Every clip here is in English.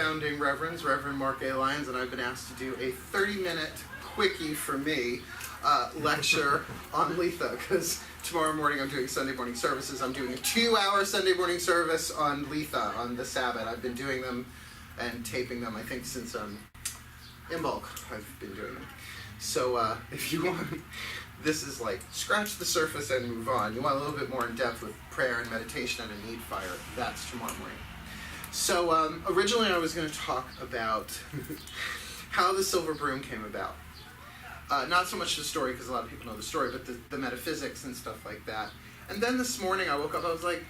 founding reverends, Reverend Mark A. Lyons, and I've been asked to do a 30-minute quickie for me lecture on Litha, because tomorrow morning I'm doing Sunday morning services. I'm doing a 2-hour Sunday morning service on Litha, on the Sabbat. I've been doing them and taping them, I think, since in bulk I've been doing them. So if you want, this is like scratch the surface and move on. You want a little bit more in depth with prayer and meditation and a need fire. That's tomorrow morning. So originally I was going to talk about how the silver broom came about. Not so much the story, because a lot of people know the story, but the metaphysics and stuff like that. And then this morning I woke up, I was like,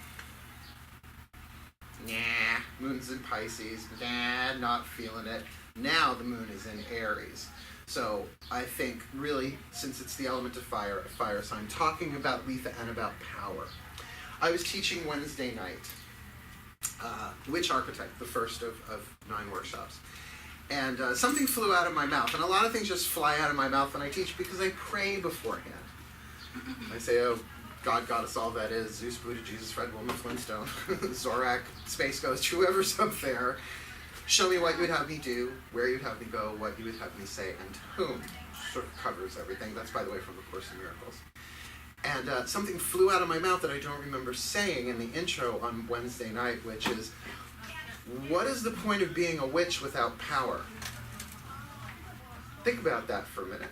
nah, moon's in Pisces, nah, not feeling it. Now the moon is in Aries. So I think really, since it's the element of fire, a fire sign, talking about Litha and about power. I was teaching Wednesday night, Witch Architect, the first of 9 workshops. And something flew out of my mouth. And a lot of things just fly out of my mouth when I teach because I pray beforehand. I say, oh, God, Goddess, all that is, Zeus, Buddha, Jesus, Fred, Wilma, Flintstone, Zorak, Space Ghost, whoever's up there. Show me what you would have me do, where you'd have me go, what you would have me say, and to whom. Sort of covers everything. That's, by the way, from the Course in Miracles. And something flew out of my mouth that I don't remember saying in the intro on Wednesday night, which is, what is the point of being a witch without power? Think about that for a minute.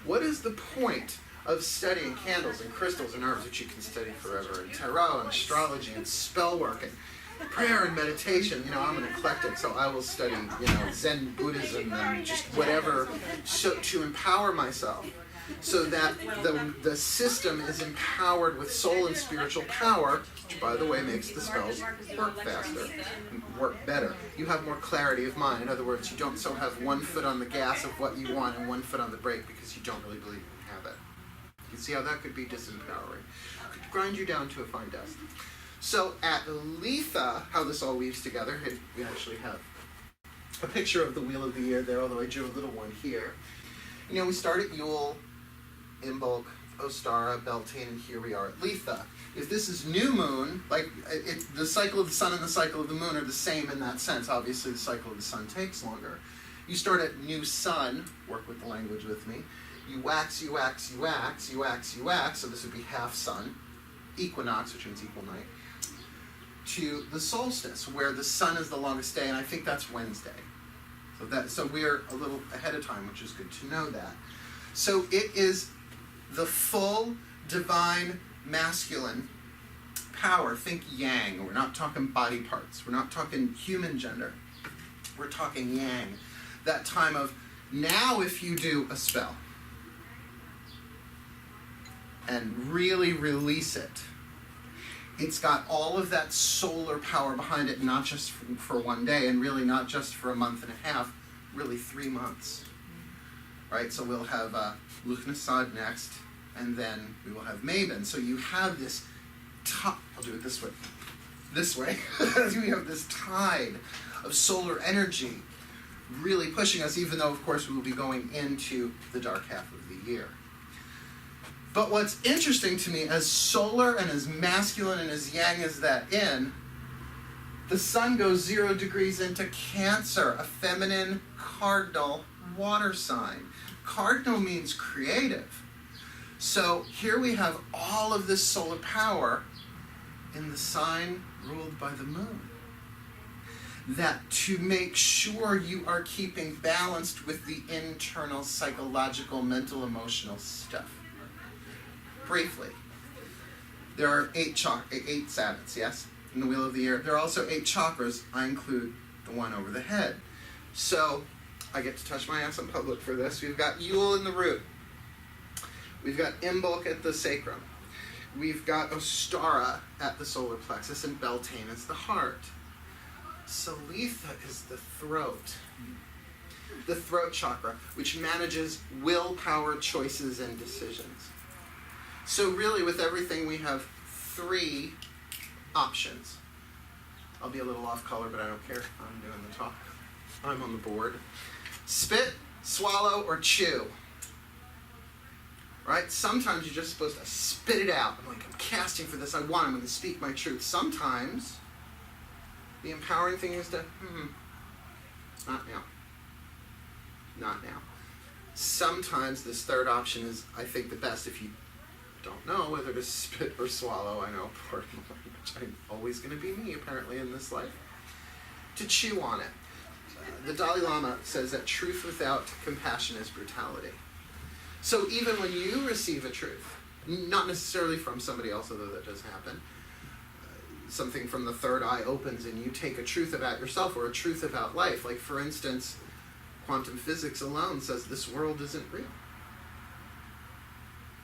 What is the point of studying candles and crystals and herbs, which you can study forever, and tarot and astrology and spell work and prayer and meditation? You know, I'm an eclectic, so I will study, Zen Buddhism and just whatever, so to empower myself, so that the system is empowered with soul and spiritual power, which, by the way, makes the spells work faster and work better. You have more clarity of mind. In other words, you don't so have one foot on the gas of what you want and one foot on the brake because you don't really believe you can have it. You see how that could be disempowering. It could grind you down to a fine dust. So at Litha, how this all weaves together, we actually have a picture of the Wheel of the Year there, although I drew a little one here. We start at Yule, Imbolc, Ostara, Beltane, and here we are at Litha. If this is new moon, like the cycle of the sun and the cycle of the moon are the same in that sense. Obviously, the cycle of the sun takes longer. You start at new sun, work with the language with me. You wax, you wax, you wax, you wax, you wax, so this would be half sun. Equinox, which means equal night. To the solstice, where the sun is the longest day, and I think that's Wednesday. So we're a little ahead of time, which is good to know that. So it is the full divine masculine power. Think yang. We're not talking body parts. We're not talking human gender. We're talking yang. That time of now if you do a spell and really release it, it's got all of that solar power behind it, not just for one day, and really not just for a month and a half, really 3 months. Right? So we'll have Luchnassad next, and then we will have Mabon. So you have this I'll do it this way. We have this tide of solar energy really pushing us, even though, of course, we will be going into the dark half of the year. But what's interesting to me, as solar and as masculine and as yang as that the sun goes 0 degrees into Cancer, a feminine cardinal water sign. Cardinal means creative. So here we have all of this solar power in the sign ruled by the moon. That to make sure you are keeping balanced with the internal psychological, mental, emotional stuff. Briefly, there are 8 Sabbats, yes, in the Wheel of the Year. There are also 8 chakras. I include the one over the head. So I get to touch my ass in public for this. We've got Yule in the root. We've got Imbolc at the sacrum. We've got Ostara at the solar plexus, and Beltane is the heart. So Litha is the throat chakra, which manages willpower, choices, and decisions. So really, with everything, we have 3 options. I'll be a little off color, but I don't care. I'm doing the talk. I'm on the board. Spit, swallow, or chew. Right? Sometimes you're just supposed to spit it out. I'm casting for this. I'm going to speak my truth. Sometimes the empowering thing is to Not now. Not now. Sometimes this third option is, I think, the best if you don't know whether to spit or swallow. I know, pardon my language, I'm always going to be me, apparently, in this life. To chew on it. The Dalai Lama says that truth without compassion is brutality. So even when you receive a truth, not necessarily from somebody else, although that does happen, something from the third eye opens and you take a truth about yourself or a truth about life. Like, for instance, quantum physics alone says this world isn't real.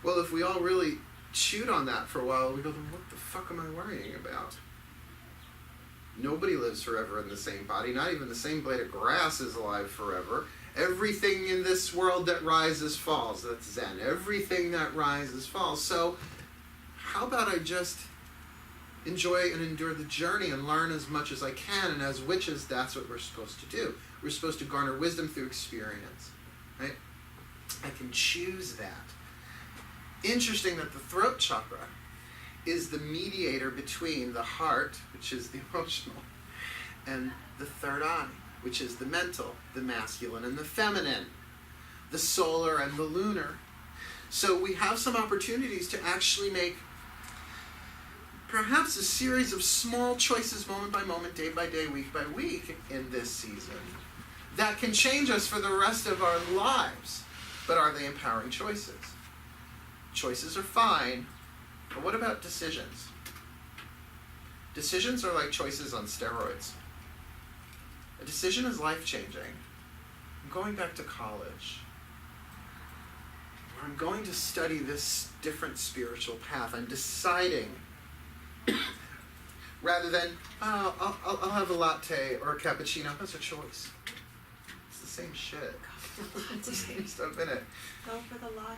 Well, if we all really chewed on that for a while, we go, what the fuck am I worrying about? Nobody lives forever in the same body. Not even the same blade of grass is alive forever. Everything in this world that rises falls. That's Zen. Everything that rises falls. So how about I just enjoy and endure the journey and learn as much as I can? And as witches, that's what we're supposed to do. We're supposed to garner wisdom through experience. Right? I can choose that. Interesting that the throat chakra is the mediator between the heart, which is the emotional, and the third eye, which is the mental, the masculine and the feminine, the solar and the lunar. So we have some opportunities to actually make perhaps a series of small choices, moment by moment, day by day, week by week, in this season that can change us for the rest of our lives. But are they empowering choices? Choices are fine, but what about decisions? Decisions are like choices on steroids. A decision is life-changing. I'm going back to college. I'm going to study this different spiritual path. I'm deciding, rather than, I'll have a latte or a cappuccino. That's a choice. It's the same shit. It's the same stuff in it. Go for the latte.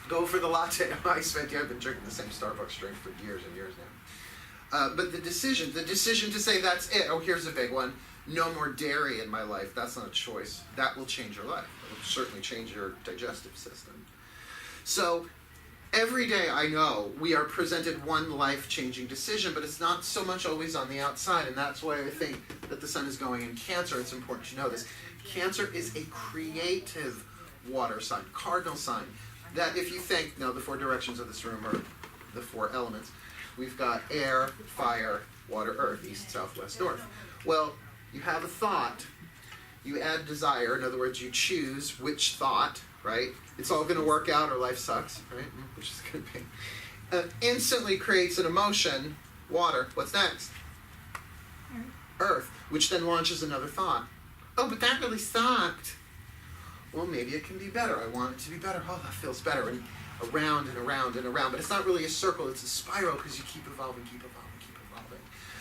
Go for the latte. I've been drinking the same Starbucks drink for years and years now. But the decision to say that's it. Oh, here's a big one. No more dairy in my life. That's not a choice. That will change your life. It will certainly change your digestive system. So every day, I know we are presented one life-changing decision, but it's not so much always on the outside, and that's why I think that the sun is going in Cancer. It's important to know this. Cancer is a creative water sign, cardinal sign. That if you think, the 4 directions of this room are the 4 elements. We've got air, fire, water, earth, east, south, west, north. Well, you have a thought, you add desire, in other words, you choose which thought, right? It's all going to work out or life sucks, right? Which is going to be. Instantly creates an emotion, water. What's next? Earth, which then launches another thought. Oh, but that really sucked. Well, maybe it can be better. I want it to be better. Oh, that feels better. And around and around and around. But it's not really a circle. It's a spiral because you keep evolving, keep evolving, keep evolving.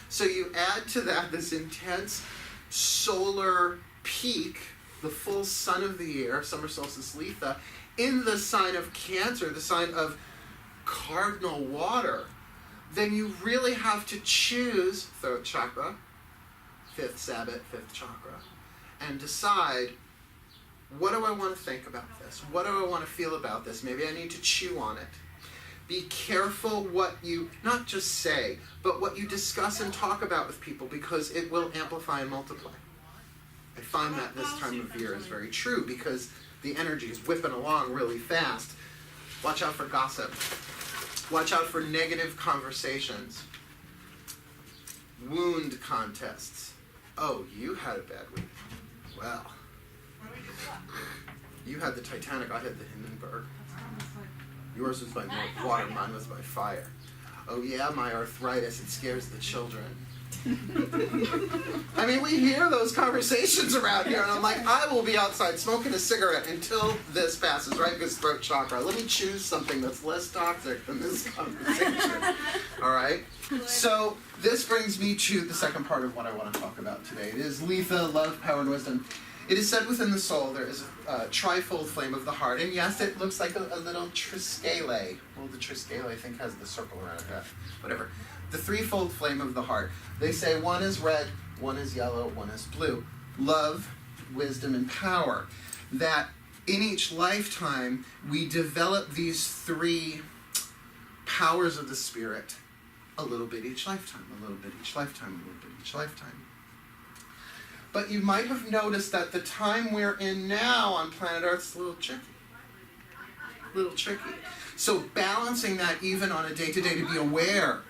So you add to that this intense solar peak, the full sun of the year, summer solstice Litha, in the sign of Cancer, the sign of cardinal water. Then you really have to choose throat chakra, 5th Sabbat, 5th chakra, and decide, what do I want to think about this? What do I want to feel about this? Maybe I need to chew on it. Be careful what you, not just say, but what you discuss and talk about with people, because it will amplify and multiply. I find that this time of year is very true because the energy is whipping along really fast. Watch out for gossip. Watch out for negative conversations. Wound contests. Oh, you had a bad week. Well. You had the Titanic, I had the Hindenburg. Yours was by water, mine was by fire. Oh yeah, my arthritis, it scares the children. I mean, we hear those conversations around here, and I'm like, I will be outside smoking a cigarette until this passes, right? Because throat chakra. Let me choose something that's less toxic than this conversation. All right? So this brings me to the second part of what I want to talk about today. It is Litha, love, power, and wisdom. It is said within the soul there is a trifold flame of the heart. And yes, it looks like a little triskele. Well, the triskele, I think, has the circle around it. Whatever. The threefold flame of the heart. They say one is red, one is yellow, one is blue. Love, wisdom, and power. That in each lifetime, we develop these 3 powers of the spirit. A little bit each lifetime, a little bit each lifetime, a little bit each lifetime. But you might have noticed that the time we're in now on planet Earth is a little tricky. So balancing that even on a day-to-day, to be aware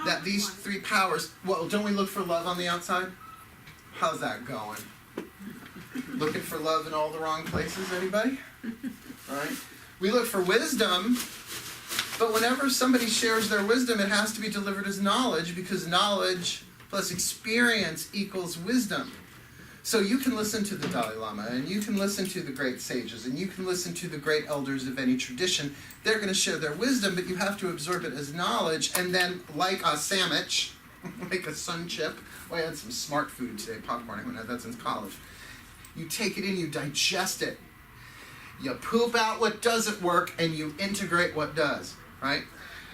that these three powers, well, don't we look for love on the outside? How's that going? Looking for love in all the wrong places, anybody? Right? We look for wisdom, but whenever somebody shares their wisdom, it has to be delivered as knowledge, because knowledge plus experience equals wisdom. So you can listen to the Dalai Lama, and you can listen to the great sages, and you can listen to the great elders of any tradition. They're going to share their wisdom, but you have to absorb it as knowledge, and then like a sandwich, like a sun chip. Oh, I had some smart food today, popcorn. I haven't had that since college. You take it in, you digest it. You poop out what doesn't work, and you integrate what does, right?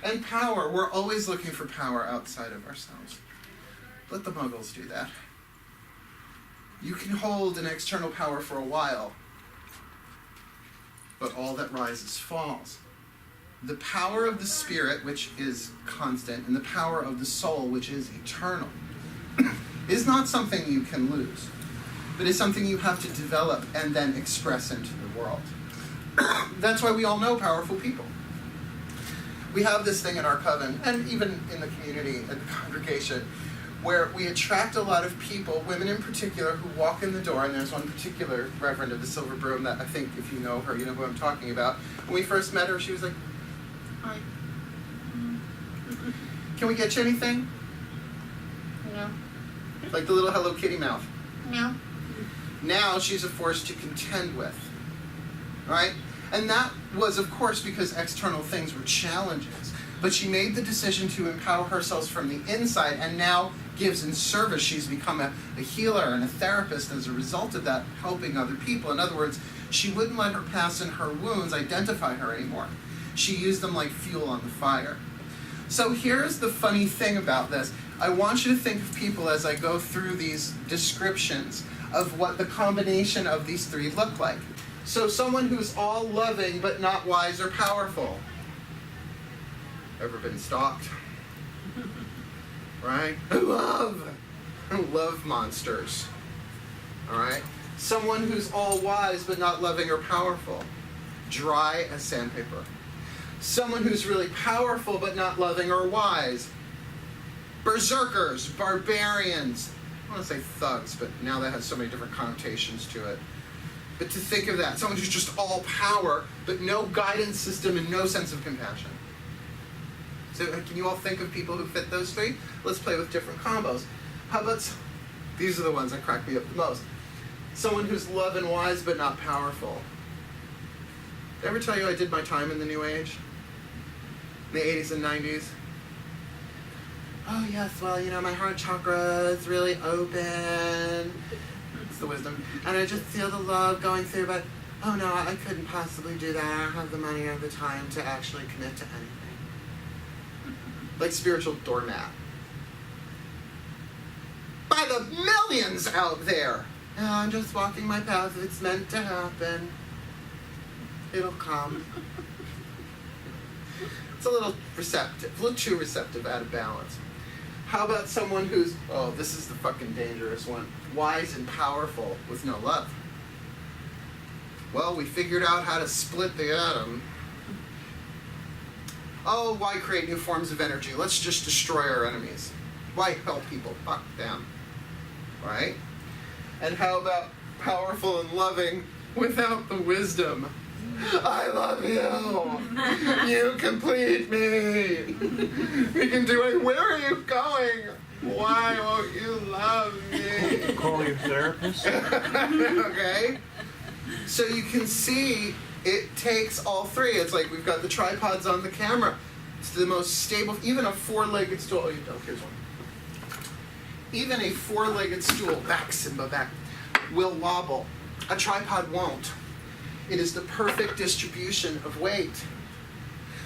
And power, we're always looking for power outside of ourselves. Let the Muggles do that. You can hold an external power for a while, but all that rises falls. The power of the spirit, which is constant, and the power of the soul, which is eternal, is not something you can lose, but is something you have to develop and then express into the world. That's why we all know powerful people. We have this thing in our coven, and even in the community, at the congregation, where we attract a lot of people, women in particular, who walk in the door, and there's one particular Reverend of the Silver Broom that I think, if you know her, you know who I'm talking about. When we first met her, she was like, "Hi. Can we get you anything?" No. Like the little Hello Kitty mouth. No. Now she's a force to contend with, right? And that was, of course, because external things were challenges. But she made the decision to empower herself from the inside, and now gives in service. She's become a healer and a therapist as a result of that, helping other people. In other words, she wouldn't let her past and her wounds identify her anymore. She used them like fuel on the fire. So here's the funny thing about this. I want you to think of people as I go through these descriptions of what the combination of these three look like. So someone who's all loving but not wise or powerful. Ever been stalked? Right? Love monsters. All right? Someone who's all wise but not loving or powerful. Dry as sandpaper. Someone who's really powerful but not loving or wise. Berserkers, barbarians. I want to say thugs, but now that has so many different connotations to it. But to think of that, someone who's just all power, but no guidance system and no sense of compassion. So can you all think of people who fit those three? Let's play with different combos. How about, these are the ones that crack me up the most. Someone who's love and wise but not powerful. Did I ever tell you I did my time in the New Age? In the 80s and 90s? Oh yes, well, you know, my heart chakra is really open. It's the wisdom. And I just feel the love going through, but oh no, I couldn't possibly do that. I don't have the money or the time to actually commit to anything. Like spiritual doormat. By the millions out there. No, I'm just walking my path. It's meant to happen. It'll come. It's a little receptive, a little too receptive, out of balance. How about someone who's, oh, this is the fucking dangerous one, wise and powerful with no love? Well, we figured out how to split the atom. Oh, why create new forms of energy? Let's just destroy our enemies. Why help people? Fuck them. Right? And how about powerful and loving without the wisdom? I love you. You complete me. We can do it. Where are you going? Why won't you love me? Call your therapist. Okay? So you can see it takes all three. It's like we've got the tripods on the camera. It's the most stable, even a four-legged stool. Oh, here's one. Even a four-legged stool, back, Simba, back, will wobble. A tripod won't. It is the perfect distribution of weight.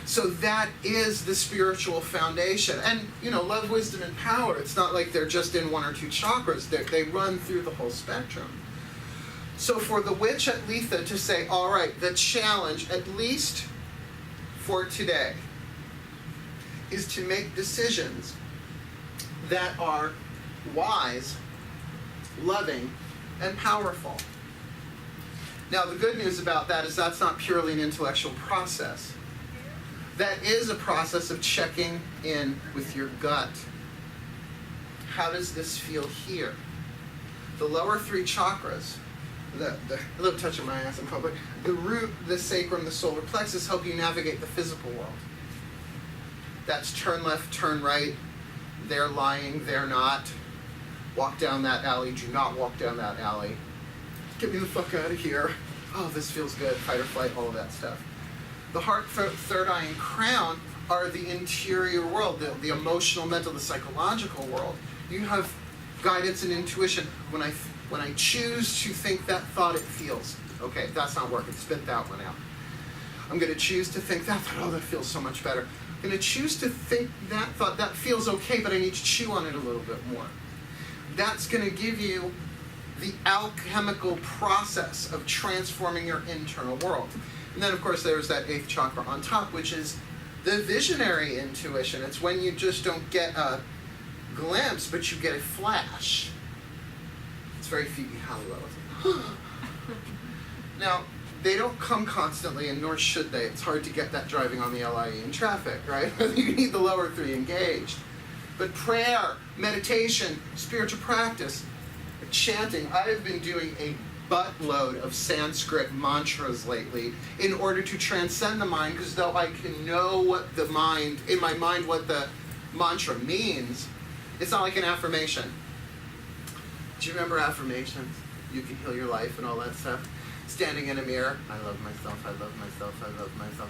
So that is the spiritual foundation. And, you know, love, wisdom, and power, it's not like they're just in one or two chakras. They run through the whole spectrum. So for the witch at Litha to say, all right, the challenge, at least for today, is to make decisions that are wise, loving, and powerful. Now, the good news about that is that's not purely an intellectual process. That is a process of checking in with your gut. How does this feel here? The lower three chakras, a little touch of my ass in public, the root, the sacrum, the solar plexus help you navigate the physical world. That's turn left, turn right, they're lying, they're not. Walk down that alley, do not walk down that alley. Get me the fuck out of here. Oh, this feels good, fight or flight, all of that stuff. The heart, third eye, and crown are the interior world, the emotional, mental, the psychological world. You have guidance and intuition. When I choose to think that thought, it feels. Okay, that's not working. Spit that one out. I'm going to choose to think that thought. Oh, that feels so much better. I'm going to choose to think that thought. That feels okay, but I need to chew on it a little bit more. That's going to give you the alchemical process of transforming your internal world. And then, of course, there's that 8th chakra on top, which is the visionary intuition. It's when you just don't get a glimpse, but you get a flash. It's very Phoebe Halliwell. Now, they don't come constantly, and nor should they. It's hard to get that driving on the LIE in traffic, right? You need the lower three engaged. But prayer, meditation, spiritual practice, chanting. I have been doing a buttload of Sanskrit mantras lately in order to transcend the mind, because though I can know what the mind, in my mind, what the mantra means, it's not like an affirmation. Do you remember affirmations? You can heal your life and all that stuff. Standing in a mirror, I love myself, I love myself, I love myself.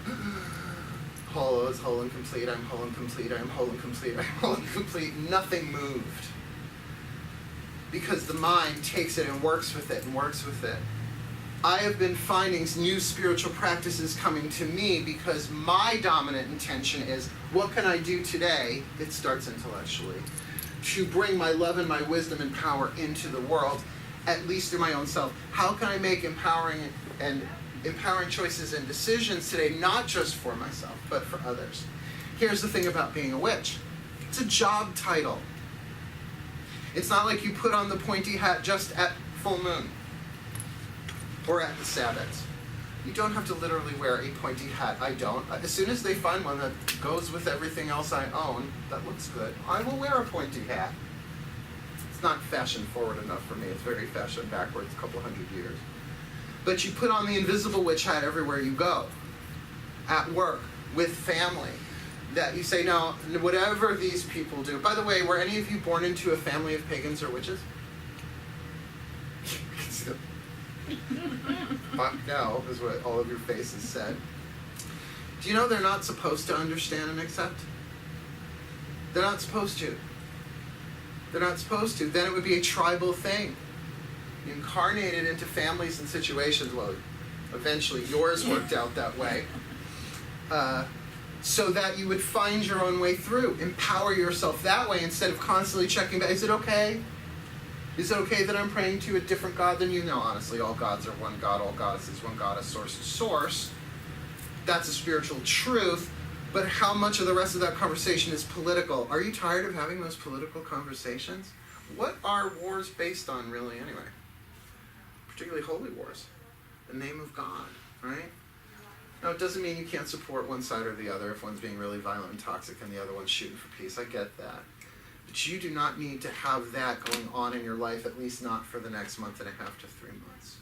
Whole is whole and complete, I'm whole and complete, I'm whole and complete, I'm whole and complete. Nothing moved. Because the mind takes it and works with it and works with it. I have been finding new spiritual practices coming to me because my dominant intention is, what can I do today? It starts intellectually. To bring my love and my wisdom and power into the world, at least through my own self. How can I make empowering choices and decisions today, not just for myself, but for others? Here's the thing about being a witch. It's a job title. It's not like you put on the pointy hat just at full moon or at the Sabbath. You don't have to literally wear a pointy hat. I don't. As soon as they find one that goes with everything else I own, that looks good, I will wear a pointy hat. It's not fashion forward enough for me. It's very fashion backwards, a couple hundred years. But you put on the invisible witch hat everywhere you go. At work, with family. That you say, no, whatever these people do. By the way, were any of you born into a family of pagans or witches? No, is what all of your faces said. Do you know they're not supposed to understand and accept? They're not supposed to. They're not supposed to. Then it would be a tribal thing. Incarnated into families and situations. Well, eventually yours worked out that way. So that you would find your own way through. Empower yourself that way instead of constantly checking back. Is it okay? Is it okay that I'm praying to a different God than you? No, honestly, all gods are one God, all goddesses, one goddess, source is source. That's a spiritual truth. But how much of the rest of that conversation is political? Are you tired of having those political conversations? What are wars based on, really, anyway? Particularly holy wars. The name of God, right? Now, it doesn't mean you can't support one side or the other if one's being really violent and toxic and the other one's shooting for peace. I get that. But you do not need to have that going on in your life, at least not for the next month and a half to 3 months.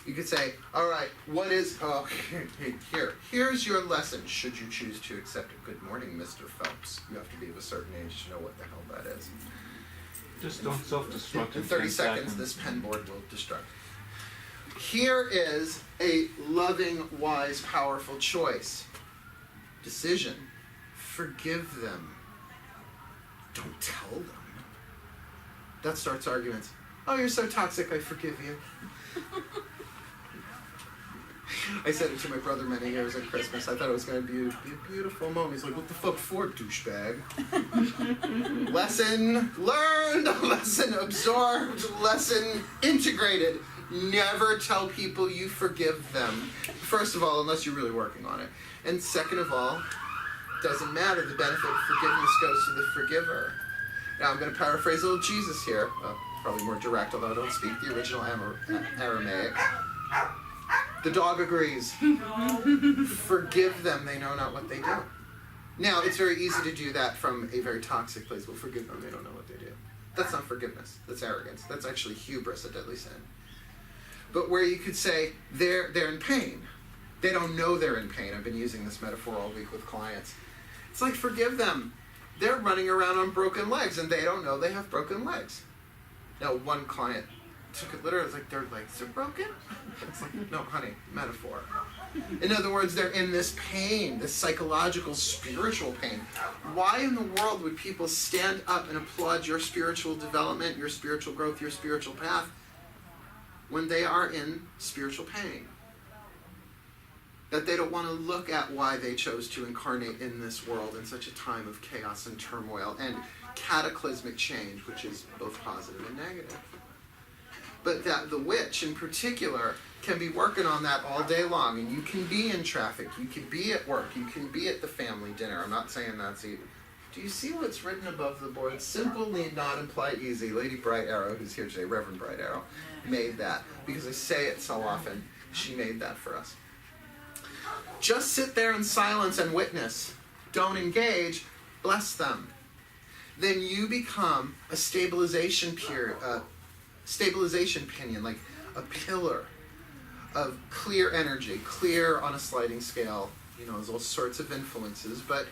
You could say, all right, what is... Oh, here's your lesson, should you choose to accept it. Good morning, Mr. Phelps. You have to be of a certain age to know what the hell that is. Just don't self-destruct. In 30 seconds, this pen board will destruct. Here is a loving, wise, powerful choice. Decision. Forgive them. Don't tell them. That starts arguments. Oh, you're so toxic, I forgive you. I said it to my brother many years at Christmas. I thought it was going to be a beautiful moment. He's like, what the fuck for, douchebag? Lesson learned, lesson absorbed, lesson integrated. Never tell people you forgive them. First of all, unless you're really working on it. And second of all, doesn't matter. The benefit of forgiveness goes to the forgiver. Now I'm going to paraphrase little Jesus here. probably more direct, although I don't speak the original Aramaic. The dog agrees. Forgive them, they know not what they do. Now, it's very easy to do that from a very toxic place. Well, forgive them, they don't know what they do. That's not forgiveness. That's arrogance. That's actually hubris, a deadly sin. But where you could say, they're in pain. They don't know they're in pain. I've been using this metaphor all week with clients. It's like, forgive them. They're running around on broken legs, and they don't know they have broken legs. Now, one client took it literally. It's like, their legs are broken? It's like, no, honey, metaphor. In other words, they're in this pain, this psychological, spiritual pain. Why in the world would people stand up and applaud your spiritual development, your spiritual growth, your spiritual path, when they are in spiritual pain? That they don't want to look at why they chose to incarnate in this world in such a time of chaos and turmoil and cataclysmic change, which is both positive and negative. But that the witch in particular can be working on that all day long, and you can be in traffic, you can be at work, you can be at the family dinner. I'm not saying that's easy. Do you see what's written above the board? Simple need not imply easy. Lady Bright Arrow, who's here today, Reverend Bright Arrow, made that. Because I say it so often, she made that for us. Just sit there in silence and witness. Don't engage. Bless them. Then you become a stabilization pinion, like a pillar of clear energy, clear on a sliding scale. There's all sorts of influences, but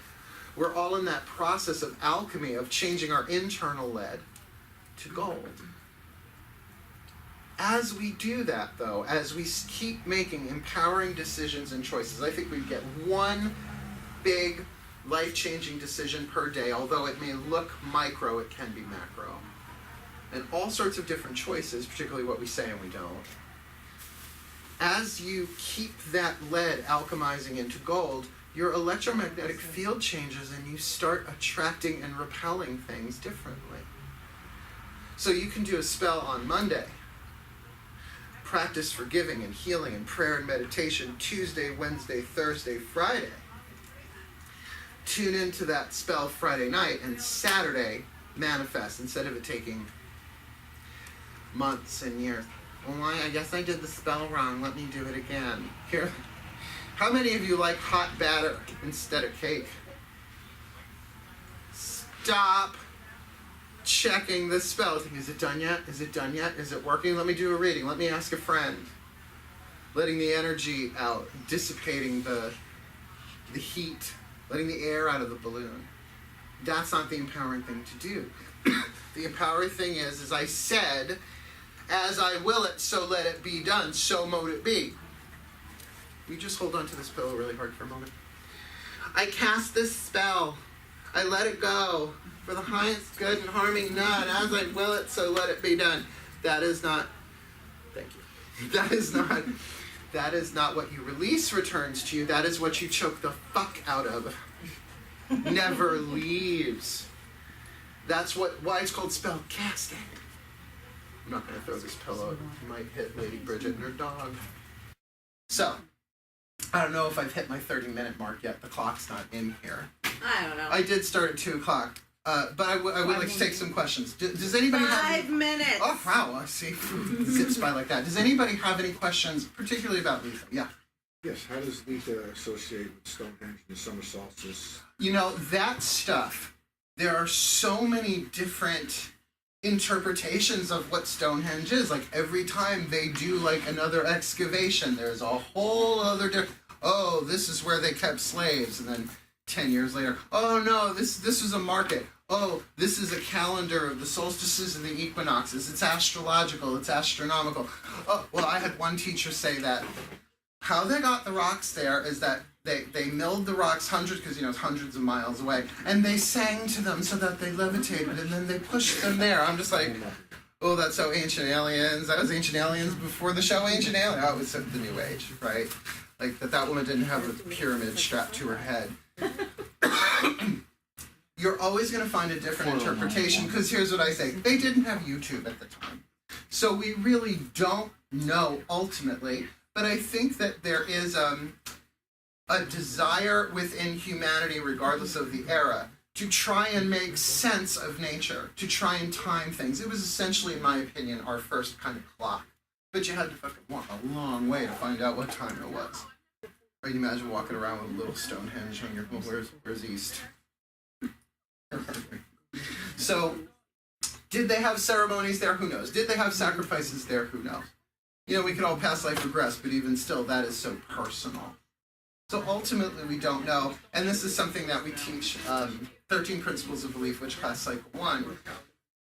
we're all in that process of alchemy, of changing our internal lead to gold. As we do that, though, as we keep making empowering decisions and choices, I think we get one big, life-changing decision per day. Although it may look micro, it can be macro. And all sorts of different choices, particularly what we say and we don't. As you keep that lead alchemizing into gold, your electromagnetic field changes and you start attracting and repelling things differently. So you can do a spell on Monday. Practice forgiving and healing and prayer and meditation Tuesday, Wednesday, Thursday, Friday. Tune into that spell Friday night, and Saturday manifest instead of it taking months and years. Well, I guess I did the spell wrong. Let me do it again. Here, how many of you like hot batter instead of cake? Stop checking the spell. Is it done yet? Is it done yet? Is it working? Let me do a reading. Let me ask a friend. Letting the energy out, dissipating the heat, letting the air out of the balloon. That's not the empowering thing to do. The empowering thing is, as I said, as I will it, so let it be done, so mote it be. You just hold on to this pillow really hard for a moment. I cast this spell. I let it go. For the highest good and harming none, as I will it, so let it be done. That is not, thank you. That is not what you release returns to you. That is what you choke the fuck out of. Never leaves. That's why it's called spell casting. I'm not going to throw this pillow. It might hit Lady Bridget and her dog. So, I don't know if I've hit my 30-minute mark yet. The clock's not in here. I don't know. I did start at 2 o'clock. But I would like to take some questions. Does anybody have 5 minutes. Oh, wow. I see. Zips by like that. Does anybody have any questions, particularly about Litha? Yeah. Yes. How does Litha associate with Stonehenge and the summer solstice? That stuff, there are so many different interpretations of what Stonehenge is. Like, every time they do, like, another excavation, there's a whole other oh, this is where they kept slaves. And then 10 years later, oh, no, this was a market. Oh, this is a calendar of the solstices and the equinoxes. It's astrological. It's astronomical. Oh, well, I had one teacher say that how they got the rocks there is that they milled the rocks it's hundreds of miles away, and they sang to them so that they levitated, and then they pushed them there. I'm just like, oh, that's so Ancient Aliens. That was Ancient Aliens before the show Ancient Aliens. Oh, it was the New Age, right? Like that woman didn't have a pyramid strapped to her head. You're always going to find a different interpretation, because here's what I say. They didn't have YouTube at the time. So we really don't know ultimately, but I think that there is a desire within humanity, regardless of the era, to try and make sense of nature, to try and time things. It was essentially, in my opinion, our first kind of clock. But you had to fucking walk a long way to find out what time it was. Or you imagine walking around with a little Stonehenge on your, well, where's east? So, did they have ceremonies there? Who knows? Did they have sacrifices there? Who knows? You know, we could all pass life regress, but even still, that is so personal. So ultimately, we don't know, and this is something that we teach 13 Principles of Belief, which class cycle 1.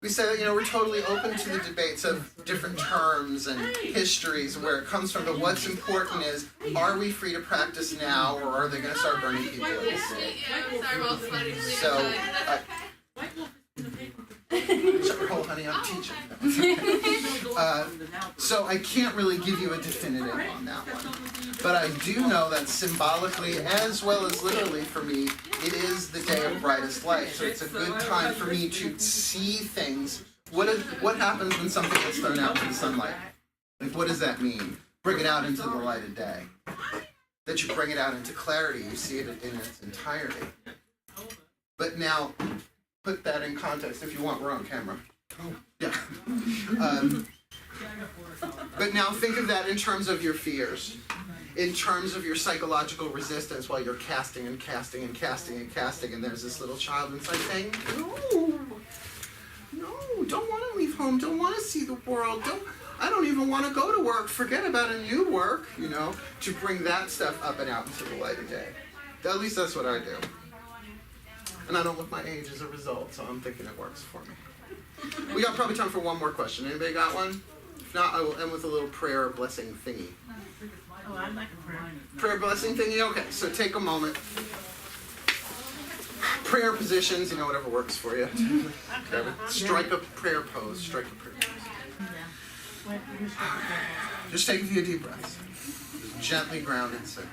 We say, you know, we're totally open to the debates of different terms and histories, where it comes from, but what's important is, are we free to practice now, or are they going to start burning people at the stake? So, shut your hole, honey, I'm teaching. So I can't really give you a definitive on that one. But I do know that symbolically, as well as literally for me, it is the day of brightest light. So it's a good time for me to see things. What happens when something gets thrown out into the sunlight? Like, what does that mean? Bring it out into the light of day. That you bring it out into clarity, you see it in its entirety. But now, put that in context if you want. We're on camera. Oh, yeah. But now think of that in terms of your fears, in terms of your psychological resistance while you're casting and casting and casting and casting, and there's this little child inside saying, no, don't want to leave home, don't want to see the world, I don't even want to go to work, forget about a new work, you know, to bring that stuff up and out into the light of day. At least that's what I do. And I don't look my age as a result, so I'm thinking it works for me. We got probably time for one more question. Anybody got one? If not, I will end with a little prayer blessing thingy. Oh, I'd like a prayer. Prayer blessing thingy? Okay, so take a moment. Prayer positions, you know, whatever works for you. Strike a prayer pose. Strike a prayer pose. Just take a few deep breaths. Just gently ground and sit.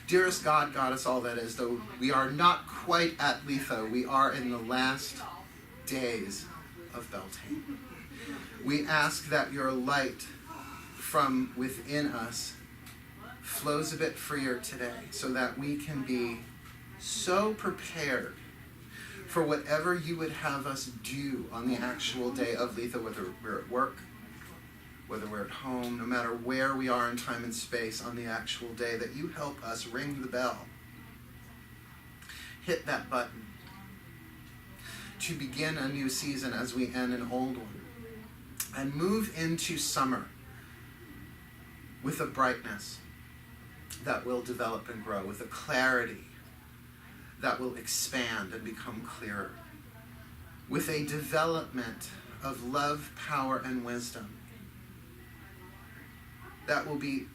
Dearest God, Goddess, all that is, though we are not quite at Litha, we are in the last days of Beltane. We ask that your light from within us flows a bit freer today, so that we can be so prepared for whatever you would have us do on the actual day of Litha, whether we're at work, whether we're at home, no matter where we are in time and space on the actual day, that you help us ring the bell, hit that button, to begin a new season as we end an old one, and move into summer with a brightness that will develop and grow, with a clarity that will expand and become clearer, with a development of love, power, and wisdom that will be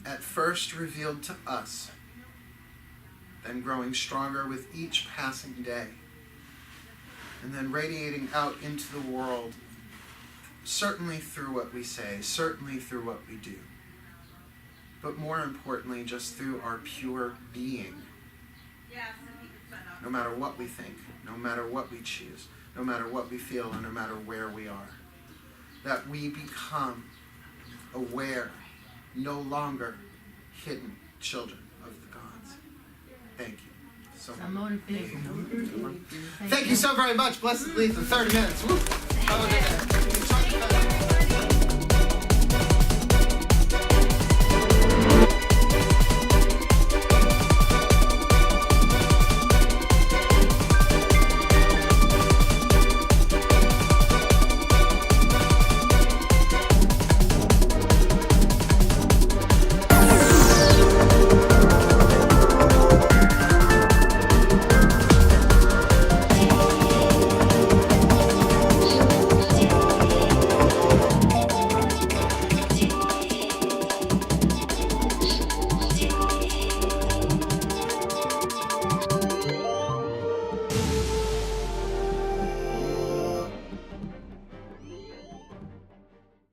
at first revealed to us, then growing stronger with each passing day, and then radiating out into the world, certainly through what we say, certainly through what we do, but more importantly, just through our pure being. No matter what we think, no matter what we choose, no matter what we feel, and no matter where we are, that we become aware, no longer hidden children of the gods. Thank you so much. Thank you so very much. Blessed Litha, 30 minutes. Woo. Have a good day.